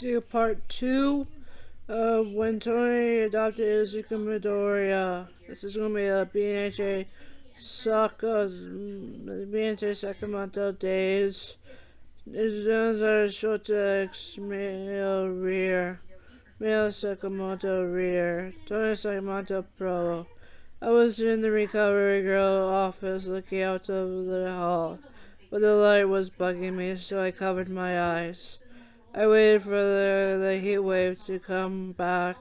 do part 2 of when Tony adopted Izuku Midoriya. This is going to be a BNHA Sakamoto Days. These are Shouta Aizawa male Sakamoto rear, Tony Sakamoto Pro. I was in the recovery girl office looking out of the hall, but the light was bugging me, so I covered my eyes. I waited for the heat wave to come back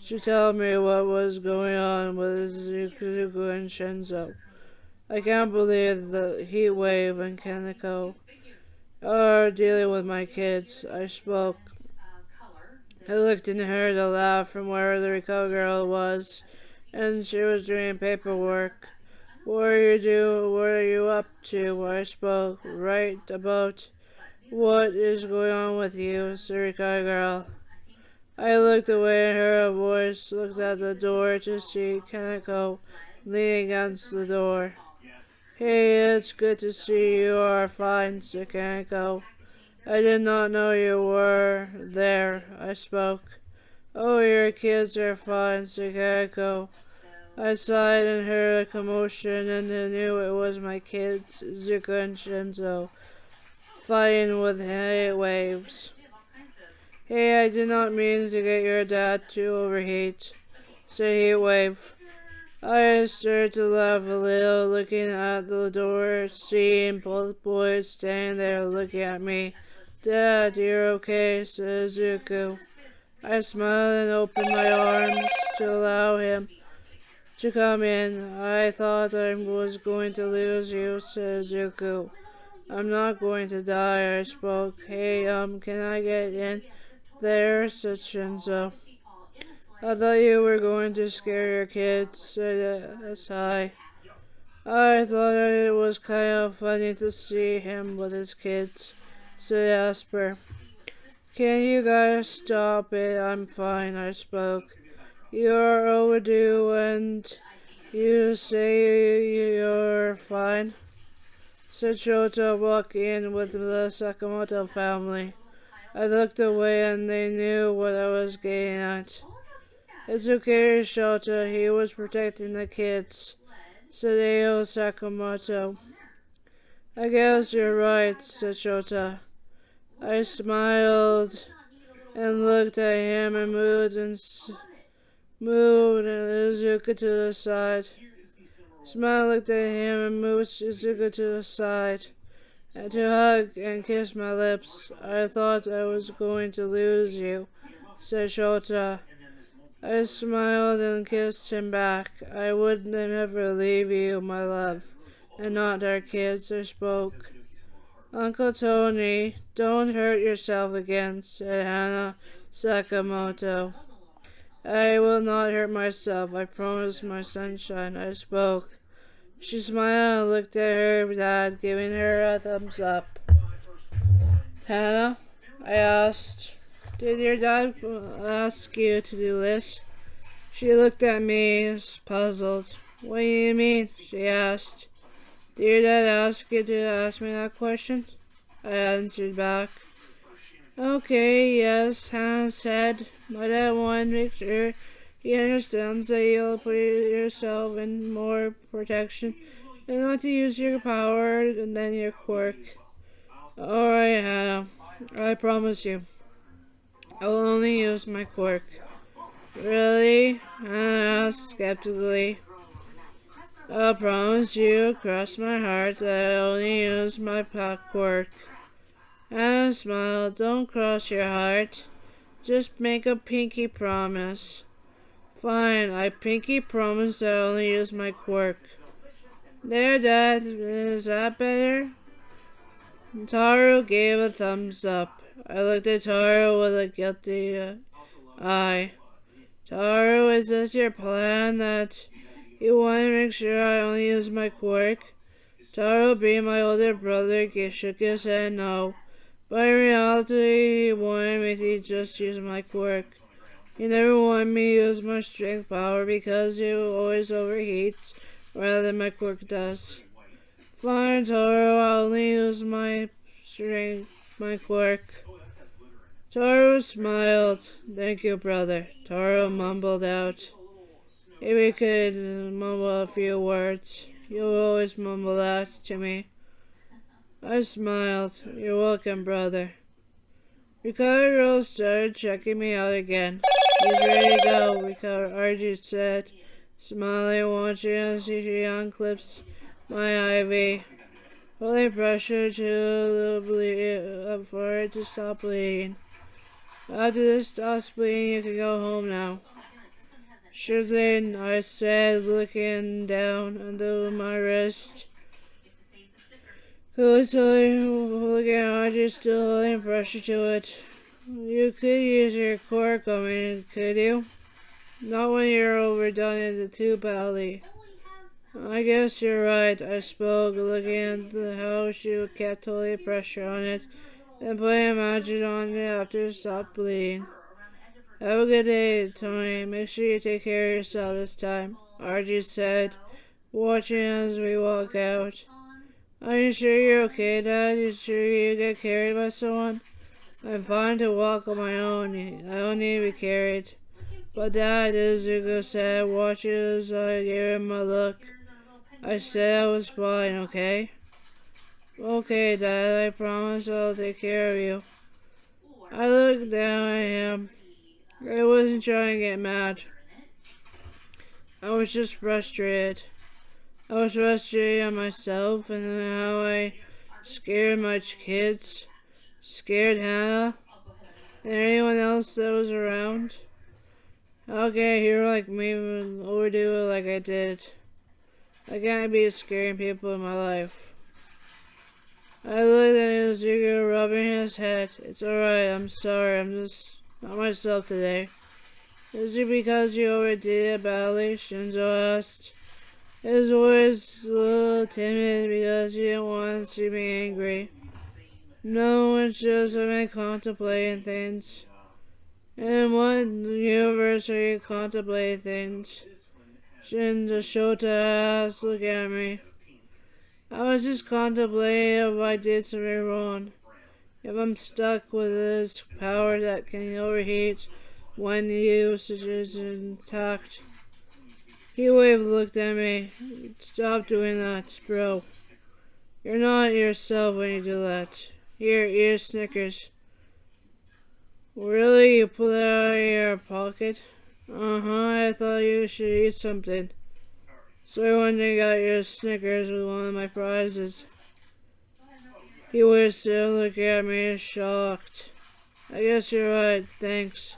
to tell me what was going on with Izuku and Shinso. I can't believe the heat wave and kaniko are dealing with my kids. I spoke. I looked and heard a laugh from where the recovery girl was, and she was doing paperwork. What are you up to? I spoke. Right about what is going on with you, Sarika girl. I looked away and heard a voice, looked at the door to see Kaneko leaning against the door. Hey, it's good to see you are fine, said Kaneko. I did not know you were there, I spoke. Oh, your kids are fine, said Kaneko. I sighed and heard a commotion, and I knew it was my kids, Izuku and Shinso, fighting with heat waves. Hey, I did not mean to get your dad to overheat, said Heatwave. I started to laugh a little, looking at the door, seeing both boys standing there looking at me. Dad, you're okay, said Izuku. I smiled and opened my arms to allow him to come in. I thought I was going to lose you, said Izuku. I'm not going to die, I spoke. Hey, can I get in there, said Shinso. I thought you were going to scare your kids, said Assai. I thought it was kind of funny to see him with his kids, said Asper. Can you guys stop it? I'm fine, I spoke. You're overdue and you say you're fine, said Shouta, walking in with the Sakamoto family. I looked away and they knew what I was getting at. It's okay, Shouta, he was protecting the kids, said Ao Sakamoto. I guess you're right, said Shouta. I smiled and looked at him and moved Izuku to the side. Smiled, looked at him and moved Izuku to the side. And to hug and kiss my lips. I thought I was going to lose you, said Shouta. I smiled and kissed him back. I would never leave you, my love, and not our kids, I spoke. Uncle Tony, don't hurt yourself again, said Hana Sakamoto. I will not hurt myself, I promise, my sunshine, I spoke. She smiled and looked at her dad, giving her a thumbs up. Hannah, I asked, did your dad ask you to do this? She looked at me, puzzled. What do you mean? She asked. Did your dad ask you to ask me that question? I answered back. Okay, yes, Hannah said, but I want to make sure he understands that you'll put yourself in more protection and not to use your power and then your quirk. Alright, Hannah, I promise you. I will only use my quirk. Really? Hannah asked skeptically. I promise you, cross my heart, that I only use my quirk. Hannah smiled. Don't cross your heart. Just make a pinky promise. Fine, I pinky promise that I only use my quirk. There, Dad, is that better? Taro gave a thumbs up. I looked at Taro with a guilty eye. Taro, is this your plan, that you want to make sure I only use my quirk? Taro, being my older brother, shook his head no. But in reality, he wanted me to just use my quirk. He never wanted me to use my strength power because it always overheats rather than my quirk does. Fine, Taro, I'll only use my quirk. Taro smiled. Thank you, brother. Taro mumbled out. If we could mumble a few words, you always mumble that to me. I smiled. You're welcome, brother. Ricardo girl started checking me out again. He's ready to go, Ricardo Archie said, smiling, watching as she unclips my IV. Holding pressure to the bleed for it to stop bleeding. After this stops bleeding, you can go home now. Sure thing, I said, looking down under my wrist. Who was looking at Archie, still holding pressure to it. You could use your cork on me, could you? Not when you're overdone in the tube badly. I guess you're right, I spoke, looking at how she kept holding pressure on it and putting magic on it after it stopped bleeding. Have a good day, Tony. Make sure you take care of yourself this time, Archie said, watching as we walk out. Are you sure you're okay, Dad? You sure you get carried by someone? I'm fine to walk on my own. I don't need to be carried. But Dad, Izuku said, watching as I gave him a look. I said I was fine, okay? Okay, Dad, I promise I'll take care of you. I looked down at him. I wasn't trying to get mad. I was just frustrated. I was frustrated at myself and how I scared my kids, scared Hannah, and anyone else that was around. How can a hero like me overdo it like I did? I can't be scaring people in my life. I looked at Izuku rubbing his head. It's alright, I'm sorry, I'm just not myself today. Is it because you overdid it badly? Shinso asked. His voice a little timid because he didn't want to see me angry. No, it's just I've been contemplating things. In what universe are you contemplating things? Shouta asked, looking at me. I was just contemplating if I did something wrong. If I'm stuck with this power that can overheat when the usage is intact. Heatwave looked at me. Stop doing that, bro. You're not yourself when you do that. Here, eat Snickers. Really? You pull it out of your pocket? I thought you should eat something. So I went and got your Snickers with one of my prizes. He was still looking at me, shocked. I guess you're right, thanks.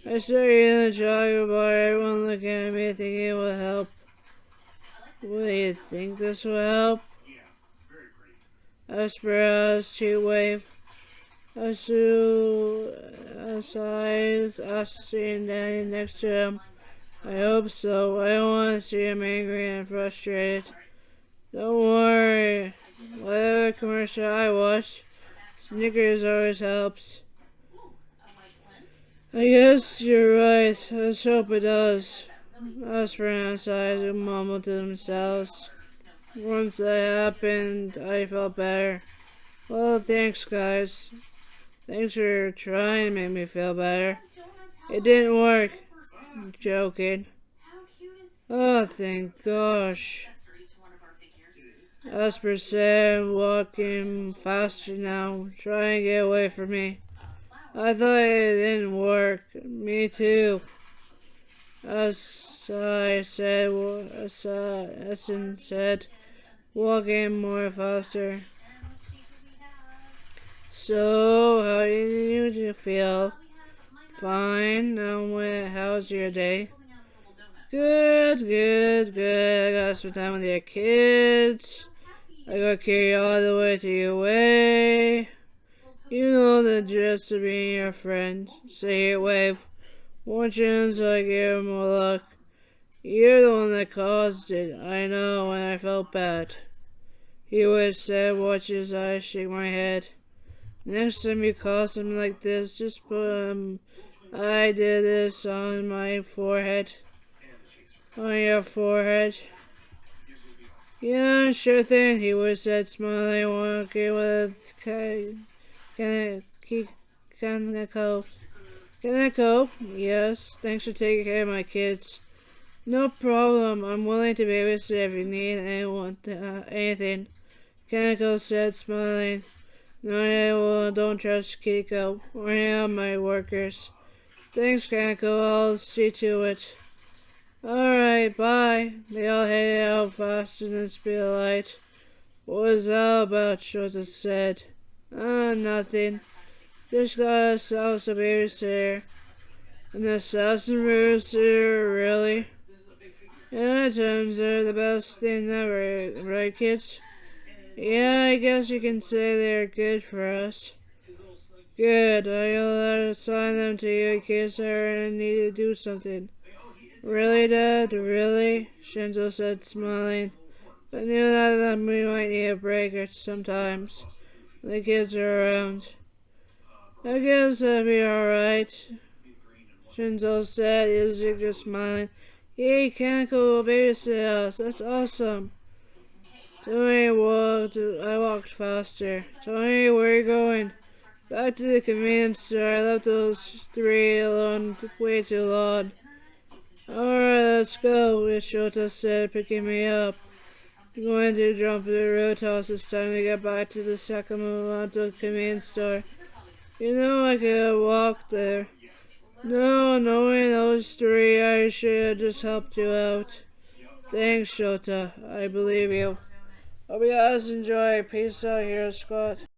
I started eating the chocolate bar, everyone looking at me thinking it would help. What do you think this will help? Asper asked Heatwave. Assai asked sitting down next to him. I hope so. I don't want to see him angry and frustrated. Don't worry. Whatever commercial I watch, Snickers always helps. I guess you're right. Let's hope it does. Asper and Assai mumbled to themselves. Once that happened, I felt better. Well, thanks, guys. Thanks for trying to make me feel better. It didn't work. I'm joking. Oh, thank gosh. Asper said, walking faster now, trying to get away from me. I thought it didn't work. Me too. Assai said, walking more faster. So, how did you feel? Fine. Now, how's your day? Good. I got some time with your kids. I got carried all the way to your way. You know the gist of being your friend. Say it, wave. Watching so I gave him a look. You're the one that caused it. I know, and I felt bad. He would said, watch his eyes, shake my head. Next time you cause something like this, just put I did this on my forehead. On your forehead. Yeah, sure thing, he would said, smiling, walking with Kaniko. Kaniko? Yes, thanks for taking care of my kids. No problem. I'm willing to babysit if you need anything. Kaniko said, smiling. No, I don't trust Kiko or any of my workers. Thanks, Kaniko. I'll see to it. Alright, bye. They all headed out faster than the speed of light. What was that about? Shouta said. Nothing. Just got ourselves a babysitter. An assassin babysitter, really? Yeah, times are the best thing ever, right, kids? Yeah, I guess you can say they're good for us. Good, I'll assign them to you in case I ever need to do something. Really, Dad? Really? Shinso said, smiling. But knew that we might need a break or sometimes. The kids are around. I guess that'll be alright. Shinso said, Izuku smiling. Yay, Kaniko will babysit us. That's awesome. I walked faster. Tony, where are you going? Back to the convenience store. I left those three alone way too long. Alright, let's go, Shouta said, picking me up. I'm going to jump the roadhouse this time to get back to the Sakamoto convenience store. You know I could have walked there. No, knowing those three, I should have just helped you out. Thanks, Shouta. I believe you. Hope you guys enjoy. Peace out here, Scott.